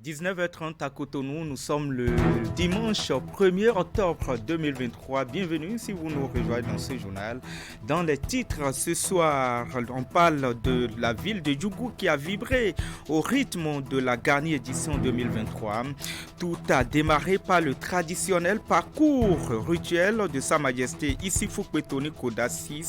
19h30 à Cotonou, nous sommes le dimanche 1er octobre 2023. Bienvenue si vous nous rejoignez dans ce journal. Dans les titres ce soir, on parle de la ville de Djougou qui a vibré au rythme de la Gani édition 2023. Tout a démarré par le traditionnel parcours rituel de Sa Majesté Issoufou Pétoni Koda VI,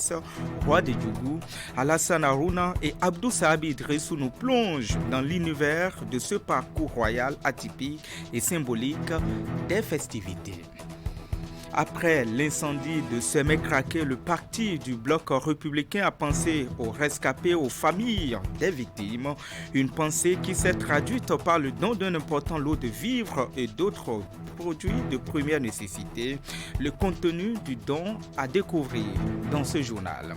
roi de Djougou. Alassane Harouna et Abdou Sabi Idrissou nous plongent dans l'univers de ce parcours royal atypique et symbolique des festivités. Après l'incendie de Semé-Craqué, le parti du bloc républicain a pensé aux rescapés, aux familles des victimes. Une pensée qui s'est traduite par le don d'un important lot de vivres et d'autres produits de première nécessité. Le contenu du don à découvrir dans ce journal.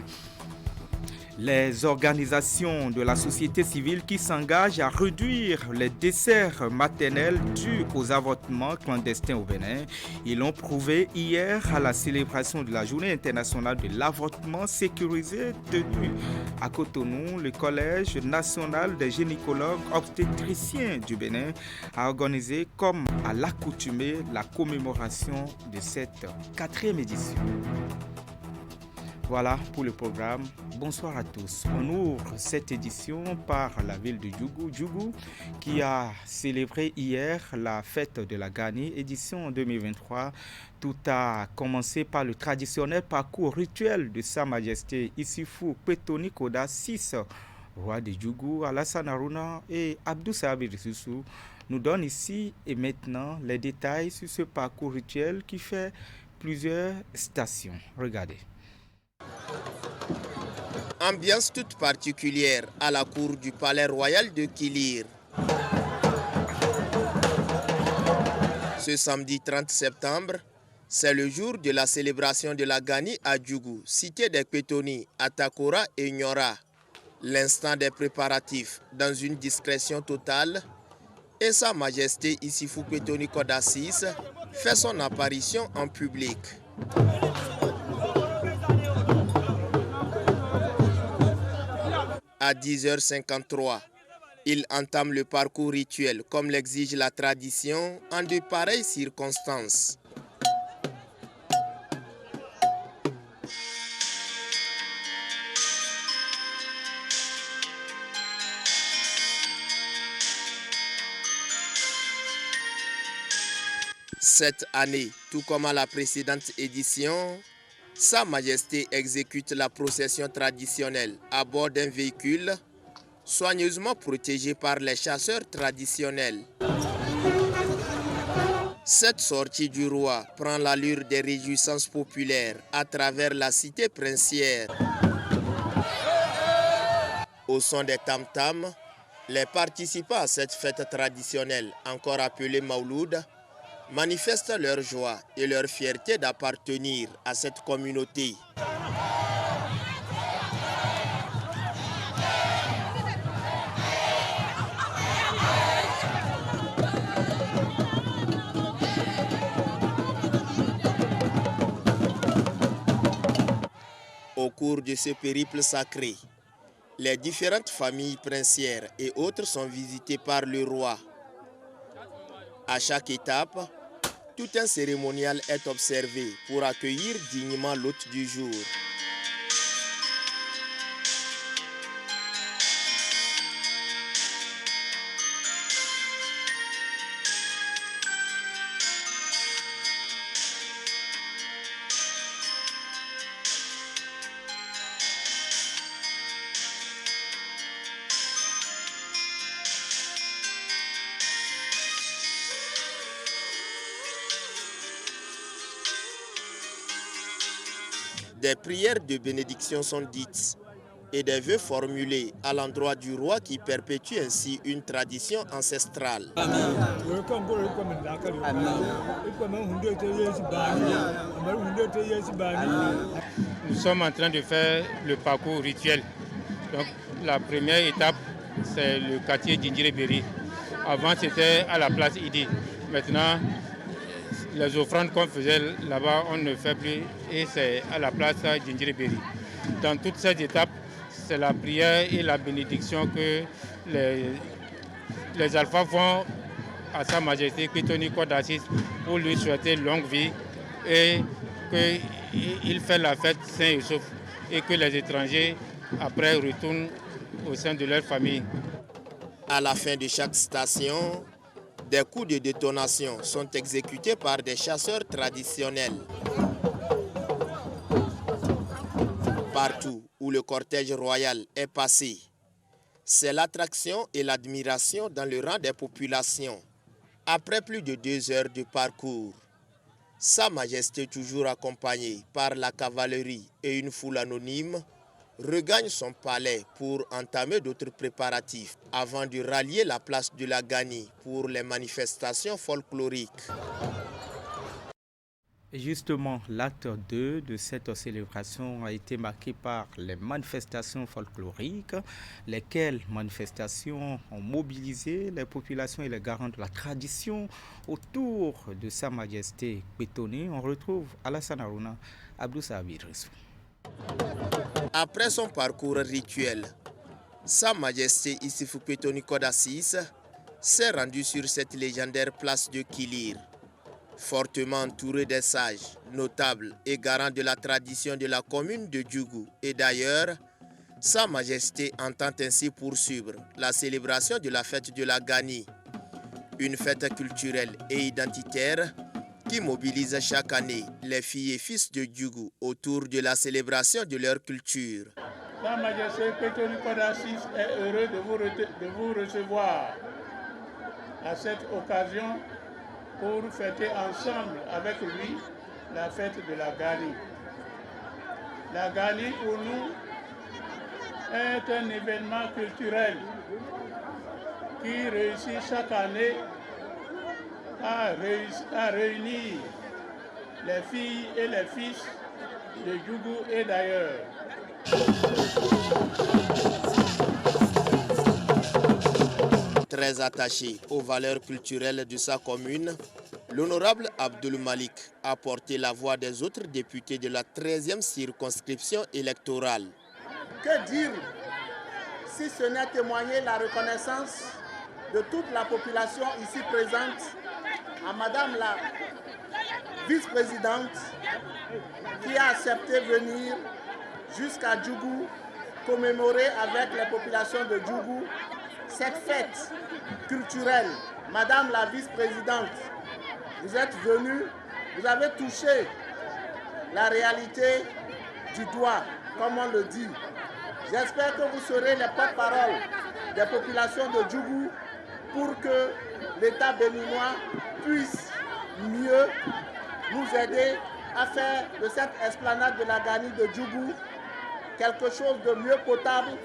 Les organisations de la société civile qui s'engagent à réduire les décès maternels dus aux avortements clandestins au Bénin. Ils l'ont prouvé hier à la célébration de la Journée internationale de l'avortement sécurisé tenue à Cotonou. Le Collège national des gynécologues obstétriciens du Bénin a organisé comme à l'accoutumée la commémoration de cette 4e édition. Voilà pour le programme. Bonsoir à tous. On ouvre cette édition par la ville de Djougou qui a célébré hier la fête de la Gani édition 2023. Tout a commencé par le traditionnel parcours rituel de Sa Majesté Issoufou Pétoni Koda VI, roi de Djougou. Alassane Harouna et Abdou Sabi Idrissou nous donnent ici et maintenant les détails sur ce parcours rituel qui fait plusieurs stations. Regardez. Ambiance toute particulière à la cour du palais royal de Kilir. Ce samedi 30 septembre, c'est le jour de la célébration de la Gani à Djougou, cité des Pétonis, à Takora et Nyora. L'instant des préparatifs dans une discrétion totale et Sa Majesté Issoufou Pétoni Koda VI fait son apparition en public. À 10h53, il entame le parcours rituel comme l'exige la tradition en de pareilles circonstances. Cette année, tout comme à la précédente édition, Sa Majesté exécute la procession traditionnelle à bord d'un véhicule soigneusement protégé par les chasseurs traditionnels. Cette sortie du roi prend l'allure des réjouissances populaires à travers la cité princière. Au son des tam-tams, les participants à cette fête traditionnelle, encore appelée Mauloud, manifestent leur joie et leur fierté d'appartenir à cette communauté. Au cours de ce périple sacré, les différentes familles princières et autres sont visitées par le roi. À chaque étape, tout un cérémonial est observé pour accueillir dignement l'hôte du jour. Des prières de bénédiction sont dites et des vœux formulés à l'endroit du roi qui perpétue ainsi une tradition ancestrale. Nous sommes en train de faire le parcours rituel. Donc, la première étape, c'est le quartier Djindjiri-Beri. Avant, c'était à la place Idi. Maintenant, les offrandes qu'on faisait là-bas, on ne fait plus et c'est à la place Djindjiri-Beri. Dans toutes ces étapes, c'est la prière et la bénédiction que les alphas vont à Sa Majesté Pétoni Koda VI pour lui souhaiter longue vie et qu'il fait la fête sain et sauf et que les étrangers après retournent au sein de leur famille. À la fin de chaque station, des coups de détonation sont exécutés par des chasseurs traditionnels. Partout où le cortège royal est passé, c'est l'attraction et l'admiration dans le rang des populations. Après plus de 2 heures de parcours, Sa Majesté, toujours accompagnée par la cavalerie et une foule anonyme, regagne son palais pour entamer d'autres préparatifs avant de rallier la place de la Gani pour les manifestations folkloriques. Et justement, l'acte 2 de cette célébration a été marqué par les manifestations folkloriques, lesquelles manifestations ont mobilisé les populations et les garants de la tradition autour de Sa Majesté Pétoni. On retrouve Alassane Harouna, Abdou Sabi Idrissou. Après son parcours rituel, Sa Majesté Issoufou Pétoni Koda VI s'est rendu sur cette légendaire place de Kilir. Fortement entouré des sages, notables et garants de la tradition de la commune de Djougou et d'ailleurs, Sa Majesté entend ainsi poursuivre la célébration de la fête de la Gani, une fête culturelle et identitaire qui mobilise chaque année les filles et fils de Djougou autour de la célébration de leur culture. Sa Majesté Pétoni Koda VI est heureux de vous recevoir à cette occasion pour fêter ensemble avec lui la fête de la Gani. La Gani pour nous est un événement culturel qui réussit chaque année à réunir les filles et les fils de Djougou et d'ailleurs. Très attaché aux valeurs culturelles de sa commune, l'honorable Abdoul Malik a porté la voix des autres députés de la 13e circonscription électorale. Que dire si ce n'est témoigner la reconnaissance de toute la population ici présente à Madame la vice-présidente qui a accepté de venir jusqu'à Djougou commémorer avec les populations de Djougou cette fête culturelle. Madame la vice-présidente, vous êtes venue, vous avez touché la réalité du doigt, comme on le dit. J'espère que vous serez les porte-parole des populations de Djougou pour que l'État béninois puisse mieux nous aider à faire de cette esplanade de la Gani de Djougou quelque chose de mieux potable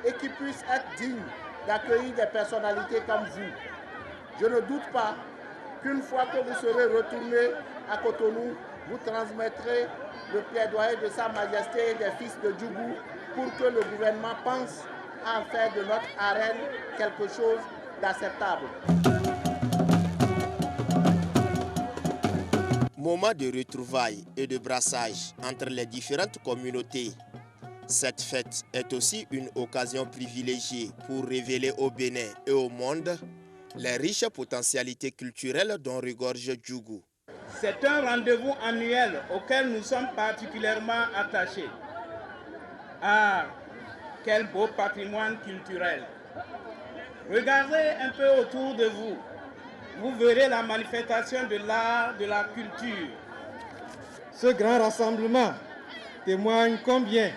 et qui puisse être digne d'accueillir des personnalités comme vous. Je ne doute pas qu'une fois que vous serez retourné à Cotonou, vous transmettrez le plaidoyer de Sa Majesté et des fils de Djougou pour que le gouvernement pense à faire de notre arène quelque chose d'acceptable. Moment de retrouvailles et de brassage entre les différentes communautés. Cette fête est aussi une occasion privilégiée pour révéler au Bénin et au monde les riches potentialités culturelles dont regorge Djougou. C'est un rendez-vous annuel auquel nous sommes particulièrement attachés. Ah, quel beau patrimoine culturel! Regardez un peu autour de vous. Vous verrez la manifestation de l'art, de la culture. Ce grand rassemblement témoigne combien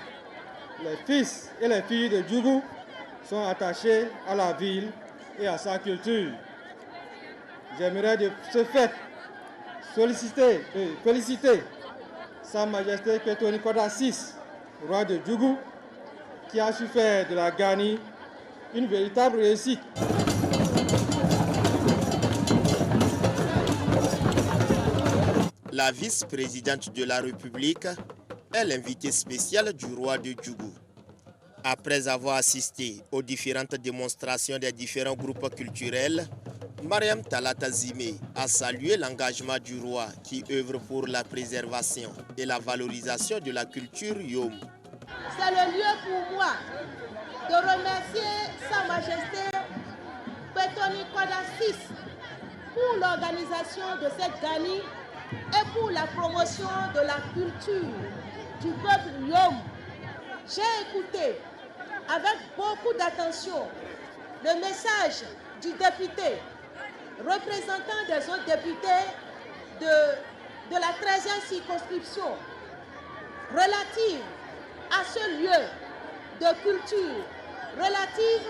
les fils et les filles de Djougou sont attachés à la ville et à sa culture. J'aimerais de ce fait féliciter Sa Majesté Pétoni Koda VI, roi de Djougou, qui a su faire de la Gani une véritable réussite. La vice-présidente de la République est l'invitée spéciale du roi de Djougou. Après avoir assisté aux différentes démonstrations des différents groupes culturels, Mariam Talata Zimé a salué l'engagement du roi qui œuvre pour la préservation et la valorisation de la culture Yom. C'est le lieu pour moi de remercier Sa Majesté Pétoni Koda VI pour l'organisation de cette Gani et pour la promotion de la culture du peuple Yom. J'ai écouté avec beaucoup d'attention le message du député, représentant des autres députés de la 13e circonscription, relative à ce lieu de culture, relative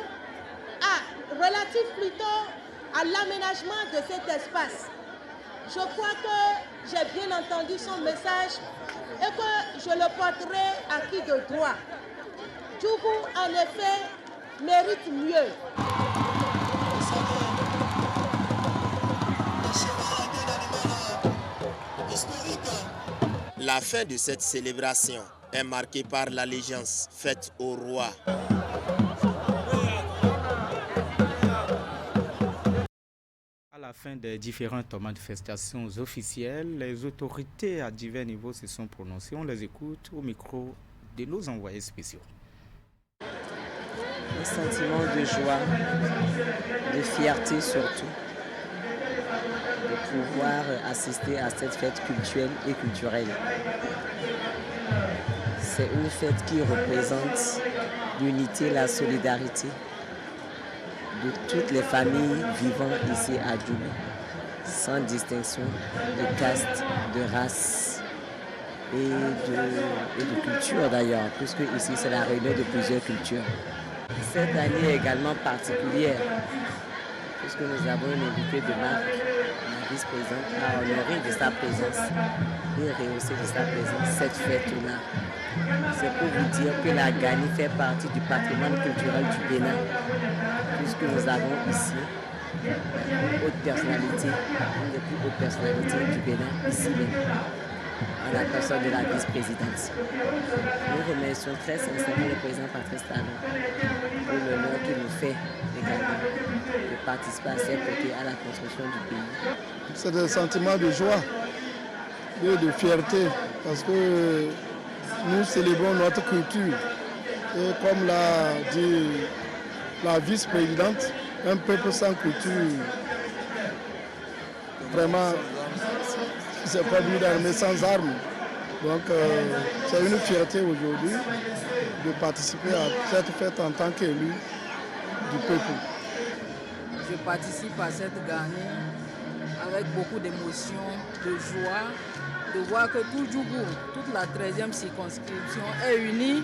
plutôt à l'aménagement de cet espace. Je crois que j'ai bien entendu son message et que je le porterai acquis de droit. Djougou, en effet, mérite mieux. La fin de cette célébration est marquée par l'allégeance faite au roi. À la fin des différentes manifestations officielles, les autorités à divers niveaux se sont prononcées. On les écoute au micro de nos envoyés spéciaux. Un sentiment de joie, de fierté surtout, de pouvoir assister à cette fête culturelle et culturelle. C'est une fête qui représente l'unité, la solidarité de toutes les familles vivant ici à Djougou, sans distinction de caste, de race et de culture d'ailleurs, puisque ici c'est la réunion de plusieurs cultures. Cette année est également particulière, puisque nous avons une invitée de marque, la vice-présidente, à honorer de sa présence et rehausser de sa présence cette fête-là. C'est pour vous dire que la Gani fait partie du patrimoine culturel du Bénin, puisque nous avons ici une haute personnalité, une des plus hautes personnalités du Bénin, ici même, à la personne de la vice-présidente. Nous remercions très sincèrement le président Patrice Talon pour l'honneur qu'il nous fait également de participer à ses côtés à la construction du pays. C'est un sentiment de joie et de fierté parce que nous célébrons notre culture. Et comme l'a dit la vice-présidente, un peuple sans culture, vraiment, c'est pas venu d'armée sans armes. Donc c'est une fierté aujourd'hui de participer à cette fête en tant qu'élu du peuple. Je participe à cette Gani avec beaucoup d'émotion, de joie, de voir que tout Djougou, toute la 13e circonscription est unie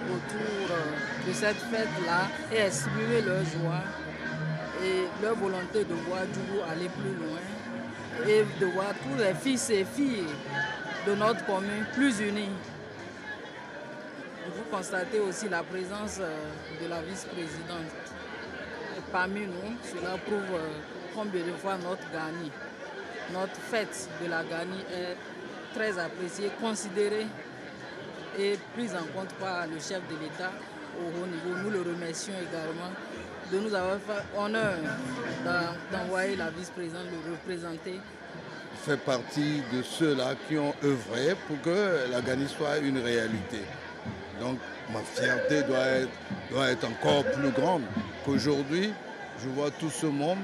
autour de cette fête-là et exprimer leur joie et leur volonté de voir Djougou aller plus loin et de voir tous les fils et filles de notre commune plus unis. Vous constatez aussi la présence de la vice-présidente parmi nous. Cela prouve combien de fois notre Gani, notre fête de la Gani est très appréciée, considérée et prise en compte par le chef de l'État au haut niveau. Nous le remercions également de nous avoir fait honneur d'envoyer la vice-présidente le représenter. Je fais partie de ceux-là qui ont œuvré pour que la Gani soit une réalité. Donc ma fierté doit être encore plus grande qu'aujourd'hui. Je vois tout ce monde,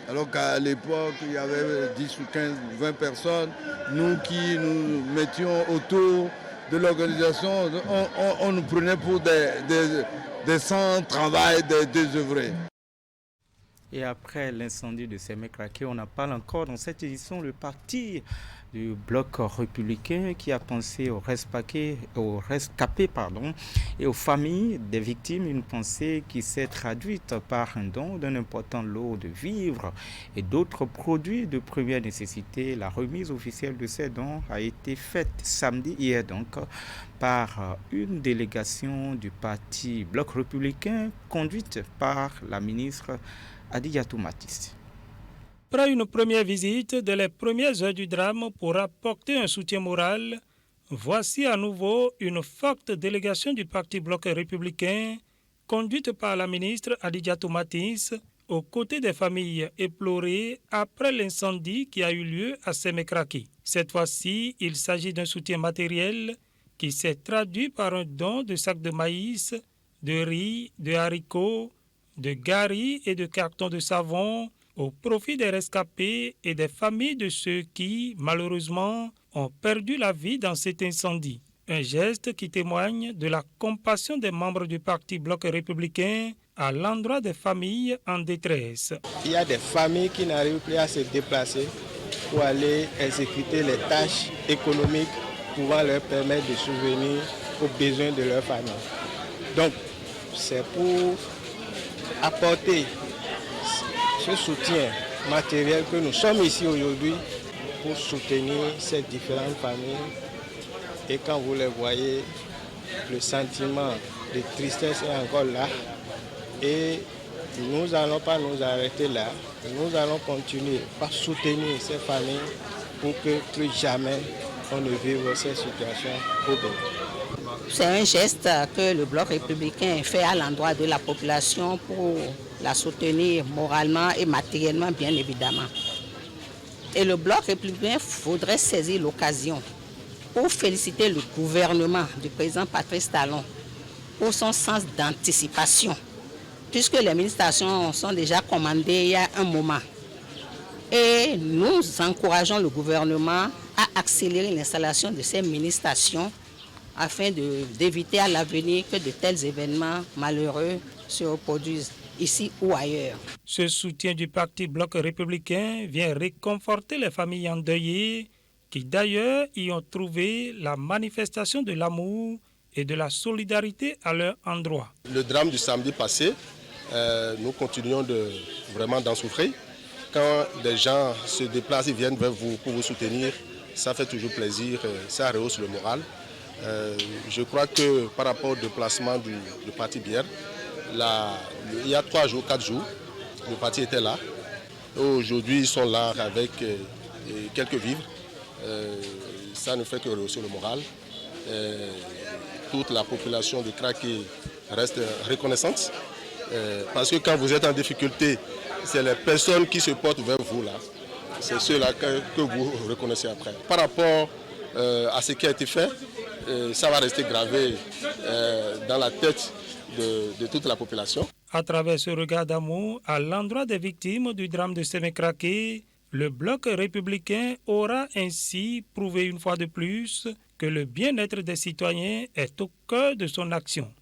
alors qu'à l'époque, il y avait 10 ou 15 ou 20 personnes. Nous qui nous mettions autour de l'organisation, on nous prenait pour des sans-travail, des désœuvrés. Et après l'incendie de Sémécraké, on en parle encore dans cette édition, le parti du bloc républicain qui a pensé aux rescapés et aux familles des victimes, une pensée qui s'est traduite par un don d'un important lot de vivres et d'autres produits de première nécessité. La remise officielle de ces dons a été faite samedi hier donc par une délégation du parti bloc républicain conduite par la ministre Adiyatou Matis. Après une première visite dès les premières heures du drame pour apporter un soutien moral, voici à nouveau une forte délégation du parti bloc républicain conduite par la ministre Adiyatou Matis aux côtés des familles éplorées après l'incendie qui a eu lieu à Sémécraké. Cette fois-ci, il s'agit d'un soutien matériel qui s'est traduit par un don de sacs de maïs, de riz, de haricots, de gari et de cartons de savon au profit des rescapés et des familles de ceux qui, malheureusement, ont perdu la vie dans cet incendie. Un geste qui témoigne de la compassion des membres du Parti Bloc républicain à l'endroit des familles en détresse. Il y a des familles qui n'arrivent plus à se déplacer pour aller exécuter les tâches économiques pouvant leur permettre de subvenir aux besoins de leur famille. Donc, c'est pour apporter ce soutien matériel que nous sommes ici aujourd'hui pour soutenir ces différentes familles. Et quand vous les voyez, le sentiment de tristesse est encore là. Et nous n'allons pas nous arrêter là. Nous allons continuer à soutenir ces familles pour que plus jamais on ne vive ces situations au Bénin. C'est un geste que le Bloc républicain fait à l'endroit de la population pour la soutenir moralement et matériellement, bien évidemment. Et le Bloc républicain voudrait saisir l'occasion pour féliciter le gouvernement du président Patrice Talon pour son sens d'anticipation, puisque les mini-stations sont déjà commandées il y a un moment. Et nous encourageons le gouvernement à accélérer l'installation de ces mini-stations afin d'éviter à l'avenir que de tels événements malheureux se reproduisent ici ou ailleurs. Ce soutien du Parti Bloc républicain vient réconforter les familles endeuillées qui d'ailleurs y ont trouvé la manifestation de l'amour et de la solidarité à leur endroit. Le drame du samedi passé, nous continuons vraiment d'en souffrir. Quand des gens se déplacent et viennent vers vous pour vous soutenir, ça fait toujours plaisir, ça rehausse le moral. Je crois que par rapport au déplacement du parti d'hier, il y a 3 jours, 4 jours, le parti était là. Aujourd'hui, ils sont là avec quelques vivres. Ça ne fait que rehausser le moral. Toute la population de Craqué reste reconnaissante. Parce que quand vous êtes en difficulté, c'est les personnes qui se portent vers vous là. C'est ceux-là que vous reconnaissez après. Par rapport à ce qui a été fait, ça va rester gravé dans la tête de toute la population. À travers ce regard d'amour à l'endroit des victimes du drame de Sémé-Craqué, le Bloc républicain aura ainsi prouvé une fois de plus que le bien-être des citoyens est au cœur de son action.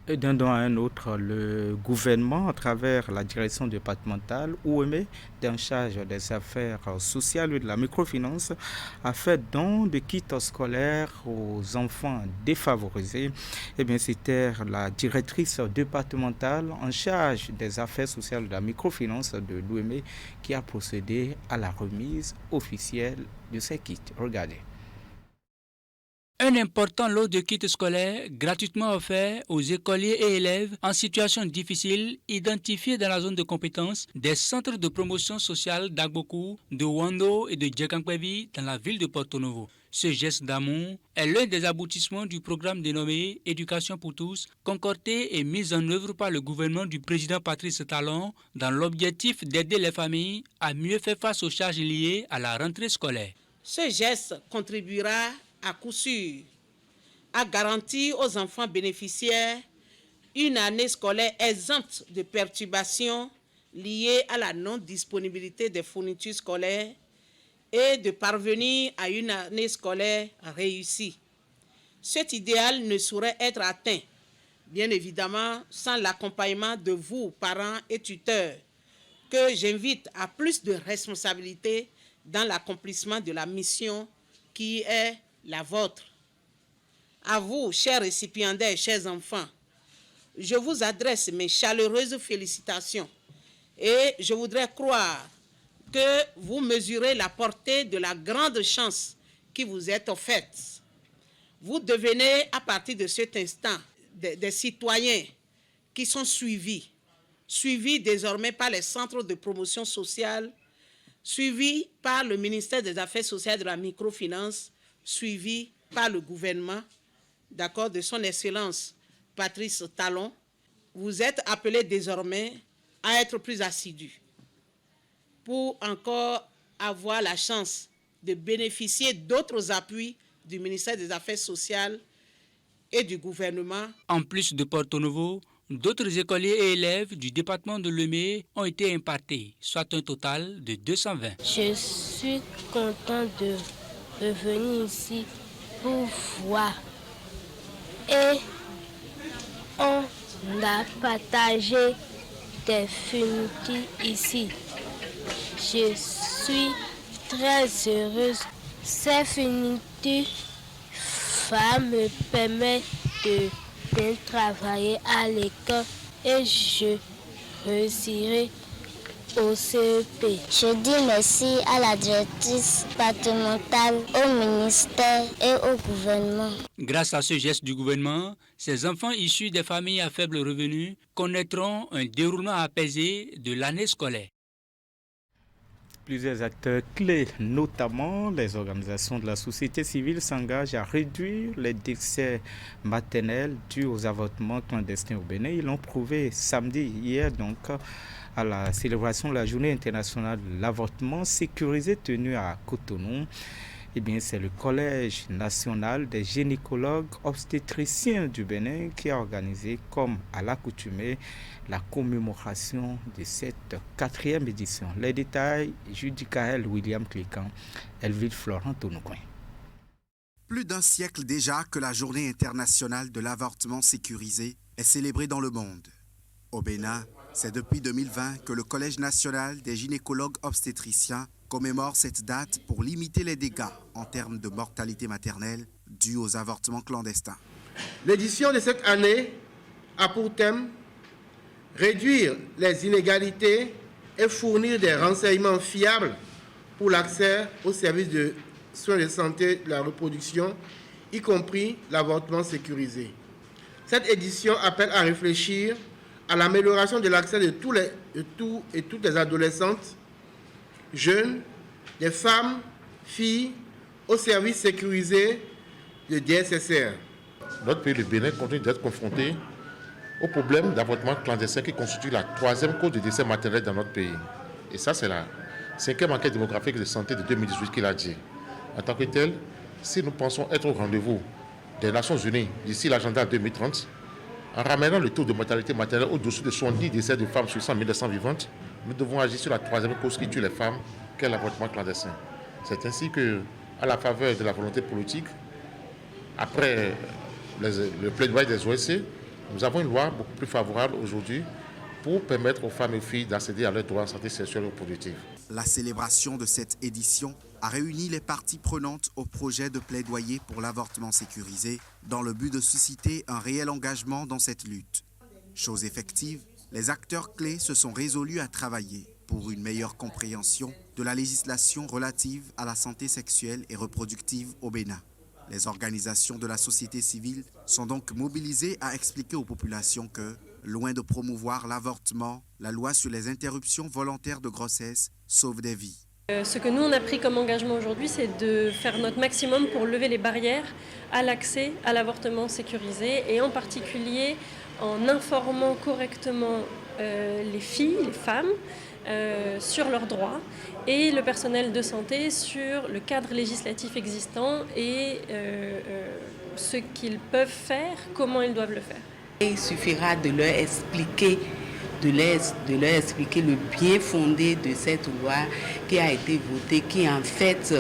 Et d'un don à un autre, le gouvernement, à travers la direction départementale OME, en charge des affaires sociales et de la microfinance, a fait don de kits scolaires aux enfants défavorisés. Eh bien, c'était la directrice départementale en charge des affaires sociales et de la microfinance de l'OME qui a procédé à la remise officielle de ces kits. Regardez. Un important lot de kits scolaires gratuitement offerts aux écoliers et élèves en situation difficile identifiés dans la zone de compétence des centres de promotion sociale d'Agbokou, de Wando et de Djekankwevi dans la ville de Porto Novo. Ce geste d'amour est l'un des aboutissements du programme dénommé Éducation pour tous, concordé et mis en œuvre par le gouvernement du président Patrice Talon dans l'objectif d'aider les familles à mieux faire face aux charges liées à la rentrée scolaire. Ce geste contribuera à coup sûr à garantir aux enfants bénéficiaires une année scolaire exempte de perturbations liées à la non-disponibilité des fournitures scolaires et de parvenir à une année scolaire réussie. Cet idéal ne saurait être atteint, bien évidemment, sans l'accompagnement de vous, parents et tuteurs, que j'invite à plus de responsabilité dans l'accomplissement de la mission qui est la vôtre. À vous, chers récipiendaires, chers enfants, je vous adresse mes chaleureuses félicitations et je voudrais croire que vous mesurez la portée de la grande chance qui vous est offerte. Vous devenez, à partir de cet instant, des citoyens qui sont suivis désormais par les centres de promotion sociale, suivis par le ministère des Affaires sociales et de la microfinance, suivi par le gouvernement, d'accord, de son Excellence Patrice Talon. Vous êtes appelés désormais à être plus assidus pour encore avoir la chance de bénéficier d'autres appuis du ministère des Affaires sociales et du gouvernement. En plus de Porto Novo, D'autres écoliers et élèves du département de Lemay ont été impartés, soit un total de 220. Je suis content de revenir ici pour voir. Et on a partagé des fournitures ici. Je suis très heureuse. Ces fournitures me permettent de bien travailler à l'école et je réussirai au CEP. Je dis merci à la directrice départementale, au ministère et au gouvernement. Grâce à ce geste du gouvernement, ces enfants issus des familles à faible revenu connaîtront un déroulement apaisé de l'année scolaire. Plusieurs acteurs clés, notamment les organisations de la société civile, s'engagent à réduire les décès maternels dus aux avortements clandestins au Bénin. Ils l'ont prouvé hier donc à la célébration de la Journée internationale de l'avortement sécurisé tenue à Cotonou. Eh bien, c'est le Collège national des gynécologues obstétriciens du Bénin qui a organisé, comme à l'accoutumée, la commémoration de cette 4e édition. Les détails, Judicaël William Clécan, Elville Florent Tonoucoin. Plus d'un siècle déjà que la Journée internationale de l'avortement sécurisé est célébrée dans le monde. Au Bénin, c'est depuis 2020 que le Collège national des gynécologues obstétriciens commémore cette date pour limiter les dégâts en termes de mortalité maternelle dus aux avortements clandestins. L'édition de cette année a pour thème réduire les inégalités et fournir des renseignements fiables pour l'accès aux services de soins de santé de la reproduction, y compris l'avortement sécurisé. Cette édition appelle à réfléchir à l'amélioration de l'accès de toutes les adolescentes, jeunes, des femmes, filles, aux services sécurisés de DSSR. Notre pays, le Bénin, continue d'être confronté au problème d'avortement clandestin qui constitue la 3e cause de décès maternel dans notre pays. Et ça, c'est la 5e enquête démographique de santé de 2018 qui l'a dit. En tant que tel, si nous pensons être au rendez-vous des Nations Unies d'ici l'agenda 2030, en ramenant le taux de mortalité maternelle au-dessous de 70 décès de femmes sur 100 000 naissances vivantes, nous devons agir sur la 3e cause qui tue les femmes, qu'est l'avortement clandestin. C'est ainsi que, à la faveur de la volonté politique, après le plaidoyer des OSC, nous avons une loi beaucoup plus favorable aujourd'hui pour permettre aux femmes et aux filles d'accéder à leurs droits en santé sexuelle et reproductive. La célébration de cette édition a réuni les parties prenantes au projet de plaidoyer pour l'avortement sécurisé dans le but de susciter un réel engagement dans cette lutte. Chose effective, les acteurs clés se sont résolus à travailler pour une meilleure compréhension de la législation relative à la santé sexuelle et reproductive au Bénin. Les organisations de la société civile sont donc mobilisées à expliquer aux populations que, loin de promouvoir l'avortement, la loi sur les interruptions volontaires de grossesse sauve des vies. Ce que nous, on a pris comme engagement aujourd'hui, c'est de faire notre maximum pour lever les barrières à l'accès à l'avortement sécurisé et en particulier en informant correctement les filles, les femmes, sur leurs droits et le personnel de santé sur le cadre législatif existant et ce qu'ils peuvent faire, comment ils doivent le faire. Il suffira de leur expliquer le bien fondé de cette loi qui a été votée, qui en fait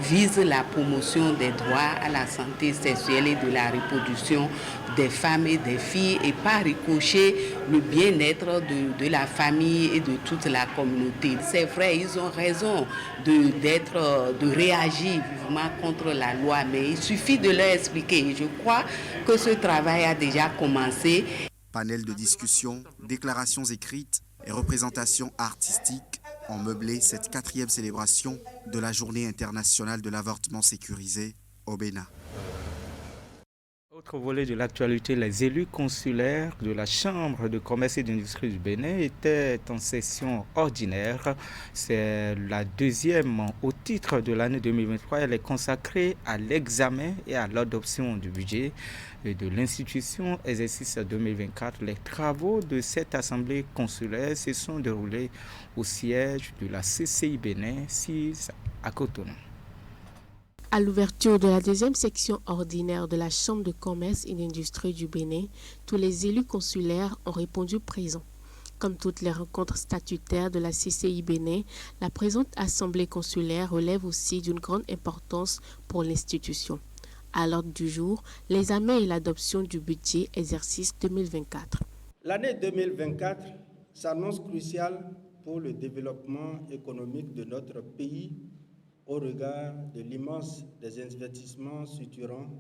vise la promotion des droits à la santé sexuelle et de la reproduction des femmes et des filles et par ricochet le bien-être de la famille et de toute la communauté. C'est vrai, ils ont raison de réagir vivement contre la loi, mais il suffit de leur expliquer. Je crois que ce travail a déjà commencé. Panel de discussion, déclarations écrites et représentations artistiques ont meublé cette 4e célébration de la Journée internationale de l'avortement sécurisé au Bénin. Autre volet de l'actualité, les élus consulaires de la Chambre de commerce et d'industrie du Bénin étaient en session ordinaire. C'est la 2e au titre de l'année 2023. Elle est consacrée à l'examen et à l'adoption du budget de l'institution exercice 2024. Les travaux de cette assemblée consulaire se sont déroulés au siège de la CCI Bénin 6 à Cotonou. À l'ouverture de la deuxième section ordinaire de la Chambre de commerce et d'industrie du Bénin, tous les élus consulaires ont répondu présents. Comme toutes les rencontres statutaires de la CCI Bénin, la présente assemblée consulaire relève aussi d'une grande importance pour l'institution. À l'ordre du jour, l'examen et l'adoption du budget exercice 2024. L'année 2024 s'annonce cruciale pour le développement économique de notre pays au regard de l'immense des investissements structurants,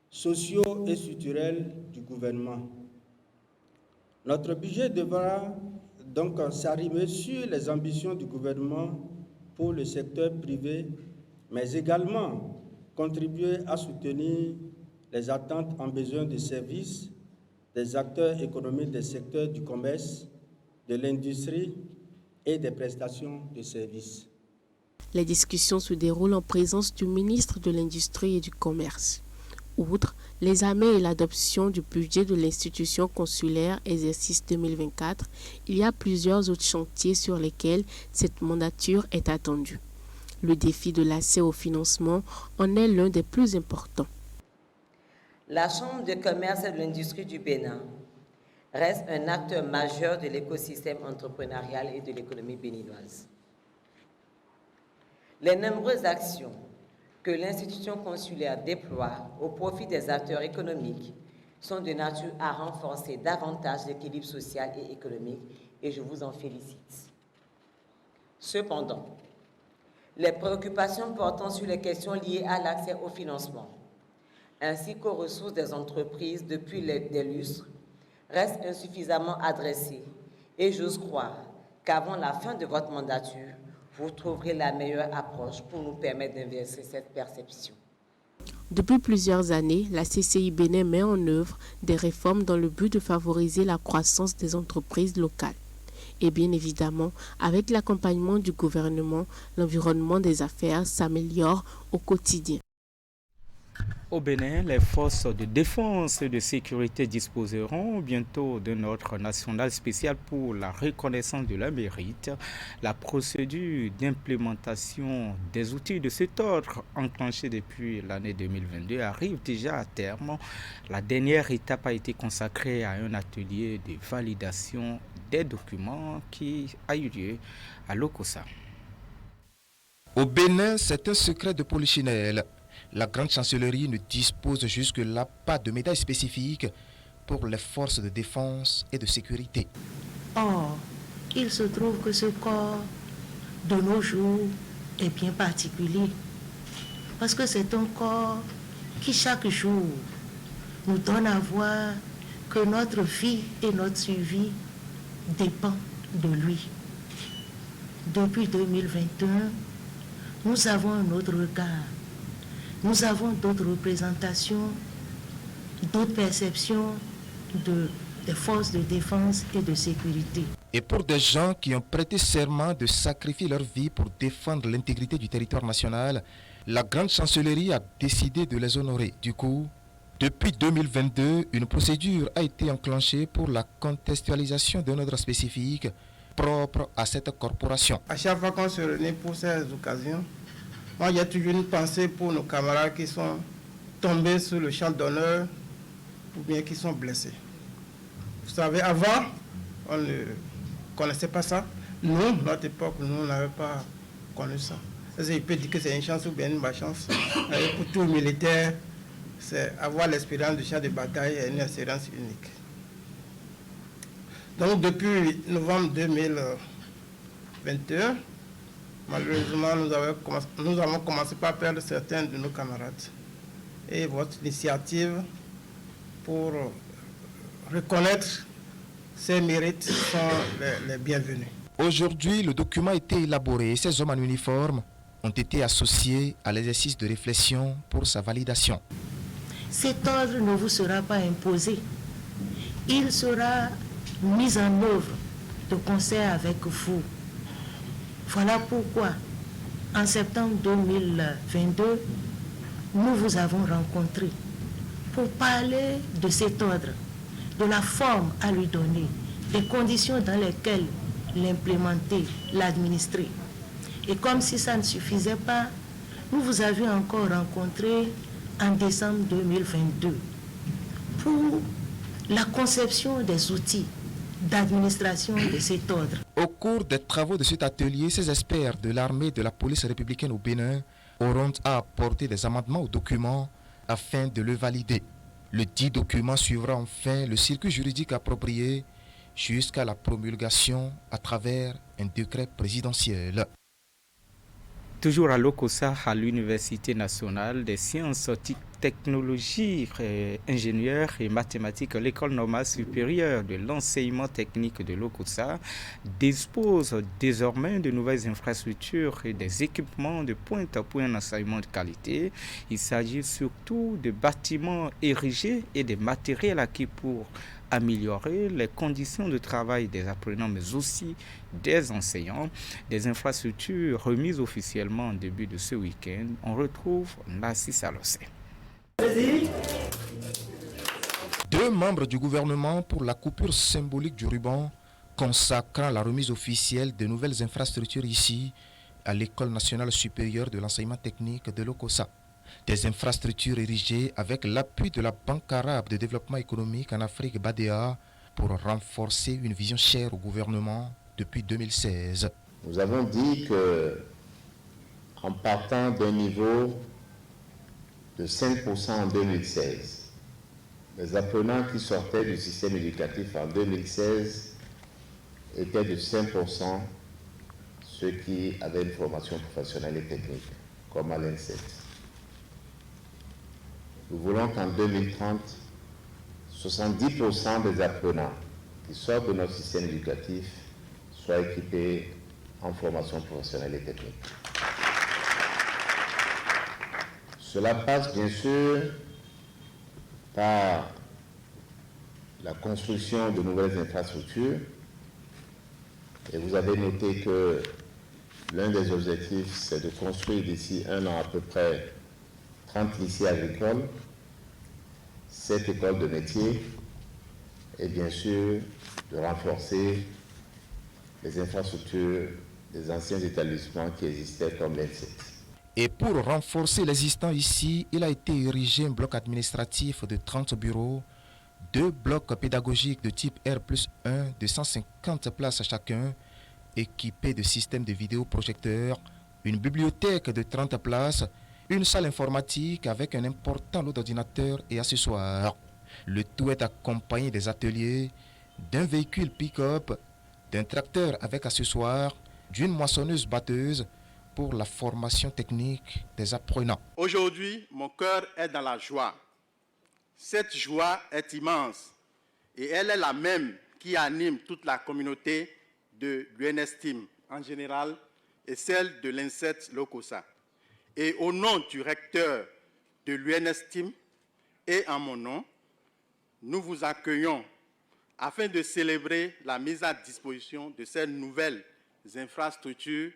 sociaux et structurels du gouvernement. Notre budget devra donc s'arrimer sur les ambitions du gouvernement pour le secteur privé, mais également contribuer à soutenir les attentes en besoin de services des acteurs économiques des secteurs du commerce, de l'industrie et des prestations de services. Les discussions se déroulent en présence du ministre de l'Industrie et du Commerce. Outre l'examen et l'adoption du budget de l'institution consulaire exercice 2024, il y a plusieurs autres chantiers sur lesquels cette mandature est attendue. Le défi de l'accès au financement en est l'un des plus importants. La Chambre de commerce et de l'industrie du Bénin reste un acteur majeur de l'écosystème entrepreneurial et de l'économie béninoise. Les nombreuses actions que l'institution consulaire déploie au profit des acteurs économiques sont de nature à renforcer davantage l'équilibre social et économique, et je vous en félicite. Cependant, les préoccupations portant sur les questions liées à l'accès au financement, ainsi qu'aux ressources des entreprises depuis des lustres, restent insuffisamment adressées, et j'ose croire qu'avant la fin de votre mandature, vous trouverez la meilleure approche pour nous permettre d'inverser cette perception. Depuis plusieurs années, la CCI Bénin met en œuvre des réformes dans le but de favoriser la croissance des entreprises locales. Et bien évidemment, avec l'accompagnement du gouvernement, l'environnement des affaires s'améliore au quotidien. Au Bénin, les forces de défense et de sécurité disposeront bientôt d'un ordre national spécial pour la reconnaissance de leur mérite. La procédure d'implémentation des outils de cet ordre, enclenchée depuis l'année 2022, arrive déjà à terme. La dernière étape a été consacrée à un atelier de validation des documents qui a eu lieu à Lokossa. Au Bénin, c'est un secret de polichinelle. La grande chancellerie ne dispose jusque-là pas de médaille spécifique pour les forces de défense et de sécurité. Or, il se trouve que ce corps, de nos jours, est bien particulier. Parce que c'est un corps qui, chaque jour, nous donne à voir que notre vie et notre survie dépendent de lui. Depuis 2021, nous avons un autre regard. Nous avons d'autres représentations, d'autres perceptions des forces de défense et de sécurité. Et pour des gens qui ont prêté serment de sacrifier leur vie pour défendre l'intégrité du territoire national, la grande chancellerie a décidé de les honorer. Du coup, depuis 2022, une procédure a été enclenchée pour la contextualisation d'un ordre spécifique propre à cette corporation. À chaque fois qu'on se réunit pour ces occasions, moi, il y a toujours une pensée pour nos camarades qui sont tombés sur le champ d'honneur ou bien qui sont blessés. Vous savez, avant, on ne connaissait pas ça. Nous, notre époque, nous n'avons pas connu ça. Je peux dire que c'est une chance ou bien une malchance. Pour tout militaire, c'est avoir l'expérience du champ de bataille et une expérience unique. Donc, depuis novembre 2021, malheureusement, nous avons commencé par perdre certains de nos camarades. Et votre initiative pour reconnaître ces mérites sont les bienvenus. Aujourd'hui, le document a été élaboré et ces hommes en uniforme ont été associés à l'exercice de réflexion pour sa validation. Cet ordre ne vous sera pas imposé. Il sera mis en œuvre de concert avec vous. Voilà pourquoi, en septembre 2022, nous vous avons rencontré pour parler de cet ordre, de la forme à lui donner, des conditions dans lesquelles l'implémenter, l'administrer. Et comme si ça ne suffisait pas, nous vous avions encore rencontré en décembre 2022 pour la conception des outils d'administration de cet ordre. Au cours des travaux de cet atelier, ces experts de l'armée et de la police républicaine au Bénin auront à apporter des amendements aux documents afin de le valider. Le dit document suivra enfin le circuit juridique approprié jusqu'à la promulgation à travers un décret présidentiel. Toujours à l'Okosa, à l'Université nationale des sciences, technologies, ingénieurs et mathématiques, l'École normale supérieure de l'enseignement technique de l'Okosa dispose désormais de nouvelles infrastructures et des équipements de pointe pour un enseignement de qualité. Il s'agit surtout de bâtiments érigés et de matériels acquis pour améliorer les conditions de travail des apprenants, mais aussi des enseignants. Des infrastructures remises officiellement en début de ce week-end. On retrouve Nassi Salossé. 2 membres du gouvernement pour la coupure symbolique du ruban consacrant la remise officielle de nouvelles infrastructures ici à l'École nationale supérieure de l'enseignement technique de l'Okosa. Des infrastructures érigées avec l'appui de la Banque arabe de développement économique en Afrique, BADEA, pour renforcer une vision chère au gouvernement depuis 2016. Nous avons dit que, en partant d'un niveau de 5% en 2016, les apprenants qui sortaient du système éducatif en 2016 étaient de 5% ceux qui avaient une formation professionnelle et technique, comme à l'INSET. Nous voulons qu'en 2030, 70% des apprenants qui sortent de notre système éducatif soient équipés en formation professionnelle et technique. Cela passe bien sûr par la construction de nouvelles infrastructures. Et vous avez noté que l'un des objectifs, c'est de construire d'ici 1 an à peu près 30 lycées agricoles, 7 écoles de métiers et bien sûr de renforcer les infrastructures des anciens établissements qui existaient comme l'INSET. Et pour renforcer l'existant ici, il a été érigé un bloc administratif de 30 bureaux, 2 blocs pédagogiques de type R+1 de 150 places chacun, équipés de systèmes de vidéoprojecteurs, une bibliothèque de 30 places, une salle informatique avec un important lot d'ordinateurs et accessoires. Le tout est accompagné des ateliers, d'un véhicule pick-up, d'un tracteur avec accessoires, d'une moissonneuse-batteuse pour la formation technique des apprenants. Aujourd'hui, mon cœur est dans la joie. Cette joie est immense et elle est la même qui anime toute la communauté de l'UNESTIM en général et celle de l'INSET Lokosa. Et au nom du recteur de l'UNESTIM et en mon nom, nous vous accueillons afin de célébrer la mise à disposition de ces nouvelles infrastructures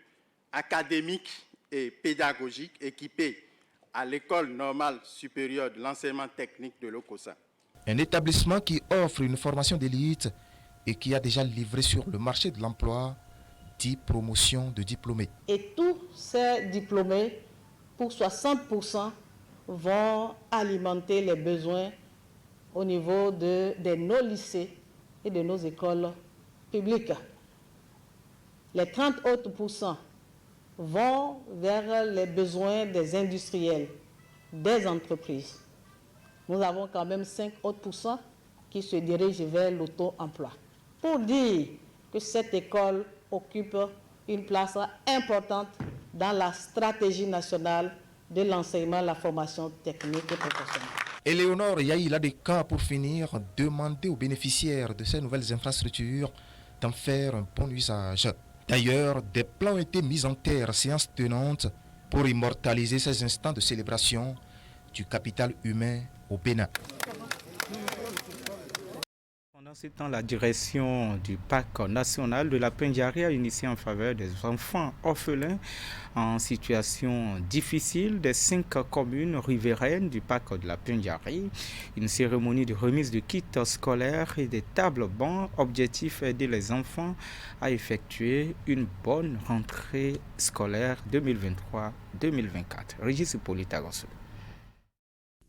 académiques et pédagogiques équipées à l'École normale supérieure de l'enseignement technique de l'Okosa. Un établissement qui offre une formation d'élite et qui a déjà livré sur le marché de l'emploi 10 promotions de diplômés. Et tous ces diplômés, pour 60%, vont alimenter les besoins au niveau de nos lycées et de nos écoles publiques. Les 30 autres pourcents vont vers les besoins des industriels, des entreprises. Nous avons quand même 5 autres pourcents qui se dirigent vers l'auto-emploi. Pour dire que cette école occupe une place importante dans la stratégie nationale de l'enseignement, la formation technique et professionnelle. Éléonore Yaïla Deka, pour finir, demander aux bénéficiaires de ces nouvelles infrastructures d'en faire un bon usage. D'ailleurs, des plans ont été mis en terre, séance tenante, pour immortaliser ces instants de célébration du capital humain au Bénin. ce temps, la direction du parc national de la Pendjari a initié en faveur des enfants orphelins en situation difficile des 5 communes riveraines du parc de la Pendjari. Une cérémonie de remise de kits scolaires et des tables bancs. Objectif aider les enfants à effectuer une bonne rentrée scolaire 2023-2024. Régis Hippolyte Agonso.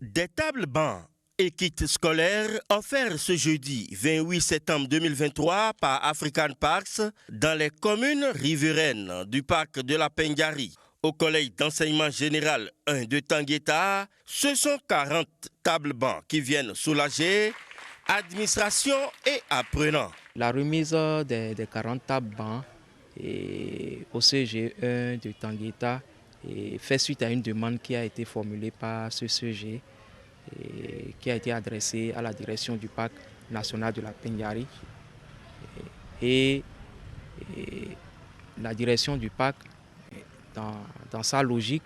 Des tables bancs et kits scolaires offerts ce jeudi 28 septembre 2023 par African Parks dans les communes riveraines du parc de la Pendjari. Au collège d'enseignement général 1 de Tangueta, ce sont 40 tables bancs qui viennent soulager administration et apprenants. La remise des 40 tables bancs au CG1 de Tangueta fait suite à une demande qui a été formulée par ce CG qui a été adressée à la direction du parc national de la Pendjari. Et la direction du parc, dans sa logique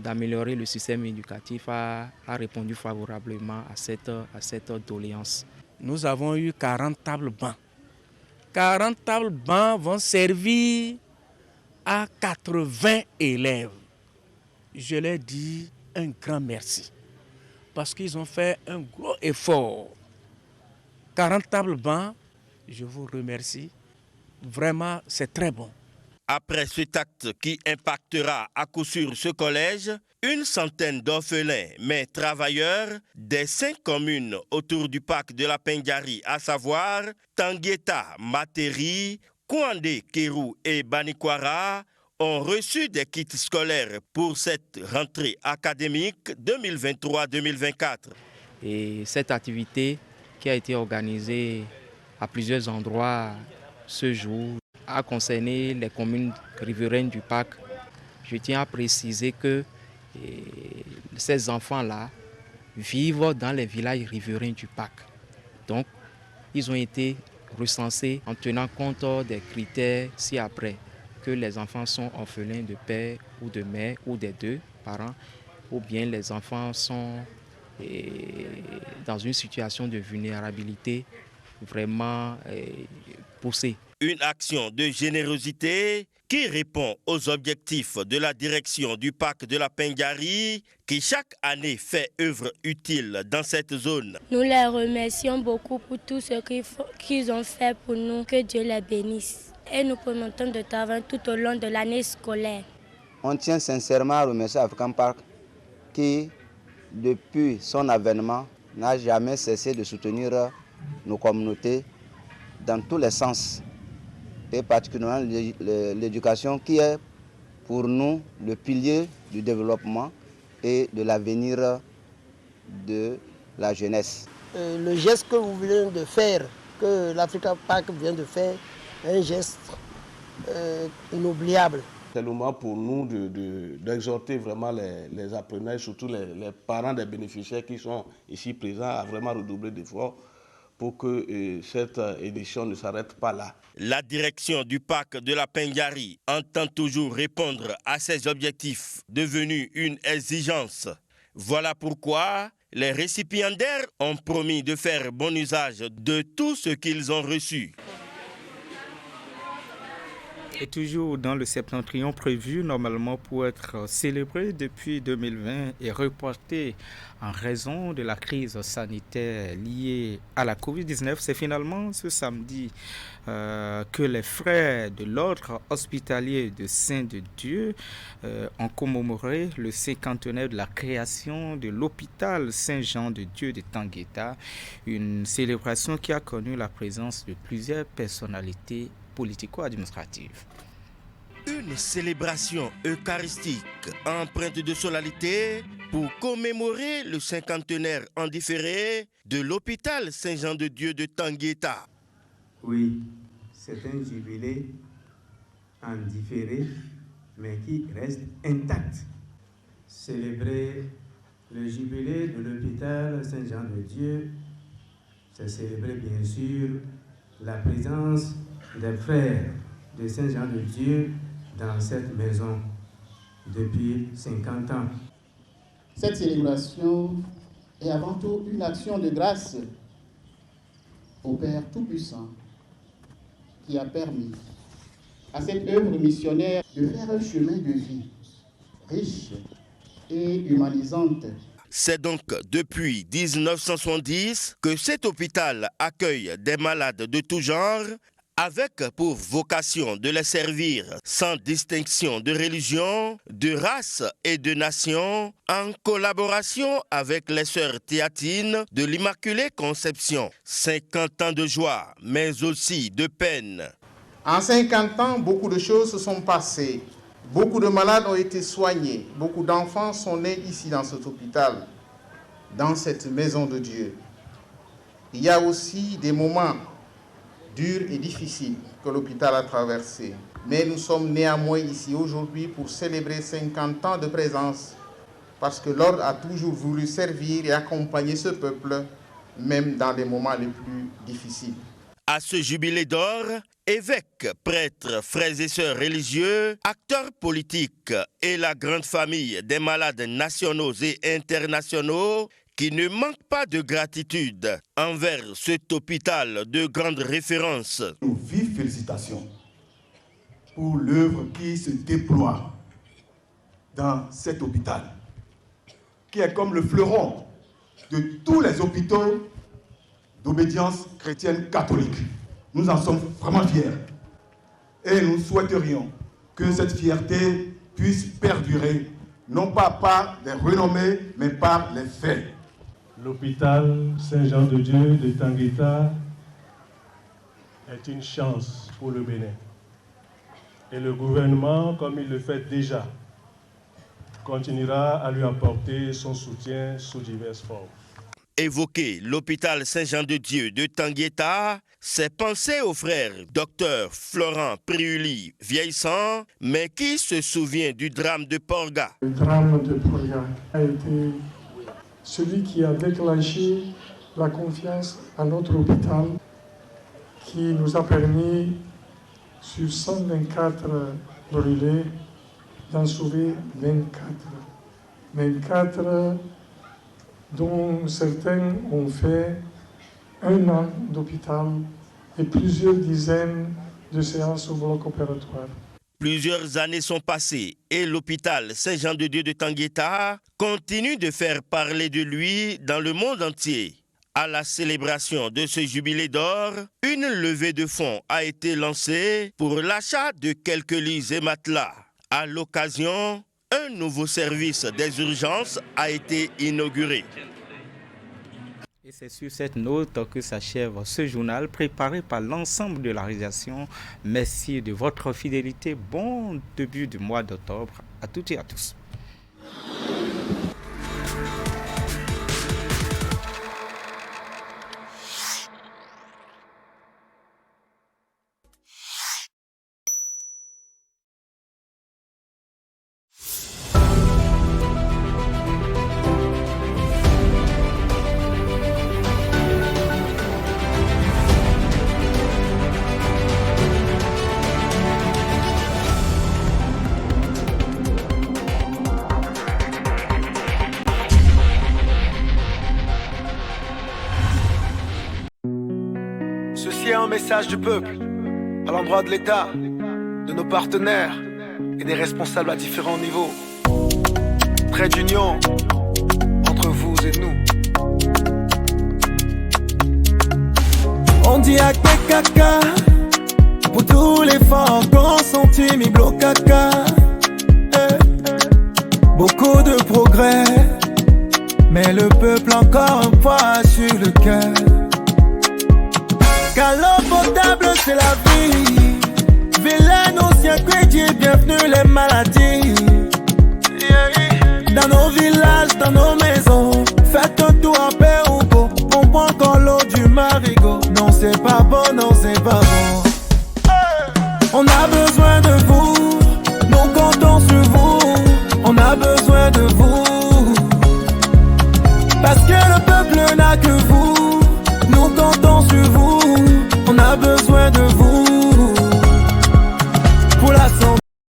d'améliorer le système éducatif, a répondu favorablement à cette doléance. Nous avons eu 40 tables bancs. 40 tables bancs vont servir à 80 élèves. Je leur dis un grand merci parce qu'ils ont fait un gros effort. 40 tables bancs, je vous remercie. Vraiment, c'est très bon. Après cet acte qui impactera à coup sûr ce collège, une centaine d'orphelins, mais travailleurs, des 5 communes autour du parc de la Pendjari, à savoir Tangueta, Materi, Kouandé, Kérou et Banikwara, ont reçu des kits scolaires pour cette rentrée académique 2023-2024. Et cette activité qui a été organisée à plusieurs endroits ce jour a concerné les communes riveraines du parc. Je tiens à préciser que ces enfants-là vivent dans les villages riverains du parc. Donc, ils ont été recensés en tenant compte des critères ci-après, que les enfants sont orphelins de père ou de mère ou des 2 parents, ou bien les enfants sont dans une situation de vulnérabilité vraiment poussée. Une action de générosité qui répond aux objectifs de la direction du parc de la Pendjari qui chaque année fait œuvre utile dans cette zone. Nous les remercions beaucoup pour tout ce qu'ils ont fait pour nous. Que Dieu les bénisse. Et nous promettons de travailler tout au long de l'année scolaire. On tient sincèrement à remercier African Park qui, depuis son avènement, n'a jamais cessé de soutenir nos communautés dans tous les sens, et particulièrement l'éducation qui est pour nous le pilier du développement et de l'avenir de la jeunesse. Le geste que vous venez de faire, que l'African Park vient de faire, un geste inoubliable. C'est le moment pour nous d'exhorter vraiment les apprenants, surtout les parents des bénéficiaires qui sont ici présents, à vraiment redoubler d'efforts pour que cette édition ne s'arrête pas là. La direction du parc de la Pendjari entend toujours répondre à ces objectifs devenus une exigence. Voilà pourquoi les récipiendaires ont promis de faire bon usage de tout ce qu'ils ont reçu. Et toujours dans le septentrion prévu normalement pour être célébré depuis 2020 et reporté en raison de la crise sanitaire liée à la Covid-19, c'est finalement ce samedi que les frères de l'ordre hospitalier de Saint-de-Dieu ont commémoré le 50e de la création de l'hôpital Saint-Jean-de-Dieu de Tangueta, une célébration qui a connu la présence de plusieurs personnalités politico-administrative. Une célébration eucharistique empreinte de solennité pour commémorer le 50e en différé de l'hôpital Saint-Jean-de-Dieu de Tangueta. Oui, c'est un jubilé en différé, mais qui reste intact. Célébrer le jubilé de l'hôpital Saint-Jean-de-Dieu, c'est célébrer bien sûr la présence des frères de Saint-Jean-de-Dieu dans cette maison depuis 50 ans. Cette célébration est avant tout une action de grâce au Père Tout-Puissant qui a permis à cette œuvre missionnaire de faire un chemin de vie riche et humanisante. C'est donc depuis 1970 que cet hôpital accueille des malades de tout genre, avec pour vocation de les servir sans distinction de religion, de race et de nation, en collaboration avec les sœurs théatines de l'Immaculée Conception. 50 ans de joie, mais aussi de peine. En 50 ans, beaucoup de choses se sont passées. Beaucoup de malades ont été soignés. Beaucoup d'enfants sont nés ici dans cet hôpital, dans cette maison de Dieu. Il y a aussi des moments durs et difficiles que l'hôpital a traversés. Mais nous sommes néanmoins ici aujourd'hui pour célébrer 50 ans de présence, parce que l'ordre a toujours voulu servir et accompagner ce peuple, même dans les moments les plus difficiles. À ce jubilé d'or, évêques, prêtres, frères et sœurs religieux, acteurs politiques et la grande famille des malades nationaux et internationaux qui ne manquent pas de gratitude envers cet hôpital de grande référence. Nos vives félicitations pour l'œuvre qui se déploie dans cet hôpital, qui est comme le fleuron de tous les hôpitaux d'obédience chrétienne catholique. Nous en sommes vraiment fiers et nous souhaiterions que cette fierté puisse perdurer, non pas par les renommées, mais par les faits. L'hôpital Saint-Jean-de-Dieu de Tangueta est une chance pour le Bénin. Et le gouvernement, comme il le fait déjà, continuera à lui apporter son soutien sous diverses formes. Évoquer l'hôpital Saint-Jean-de-Dieu de Tangueta, c'est penser au frère Dr Florent Priuli, vieillissant, mais qui se souvient du drame de Porga. Le drame de Porga a été celui qui a déclenché la confiance à notre hôpital, qui nous a permis, sur 124 brûlés, d'en sauver 24. 24 dont certains ont fait 1 an d'hôpital et plusieurs dizaines de séances au bloc opératoire. Plusieurs années sont passées et l'hôpital Saint-Jean-de-Dieu de Tangueta continue de faire parler de lui dans le monde entier. À la célébration de ce jubilé d'or, une levée de fonds a été lancée pour l'achat de quelques lits et matelas. À l'occasion, un nouveau service des urgences a été inauguré. Et c'est sur cette note que s'achève ce journal préparé par l'ensemble de la réalisation. Merci de votre fidélité. Bon début du mois d'octobre à toutes et à tous. Ceci est un message du peuple, à l'endroit de l'État, de nos partenaires et des responsables à différents niveaux. Trait d'union entre vous et nous. On dit à caca pour tous les forts consentis, mi bloc caca. Beaucoup de progrès, mais le peuple encore un poids sur le cœur. Car l'eau potable c'est la vie. Vilaine au circuit, bienvenue les maladies. Dans nos villages, dans nos maisons, faites un tour à Pérougo. On boit encore l'eau du marigot. Non c'est pas bon, non c'est pas bon. On a besoin de vous, nous comptons sur vous. On a besoin de vous, parce que le peuple n'a que vous.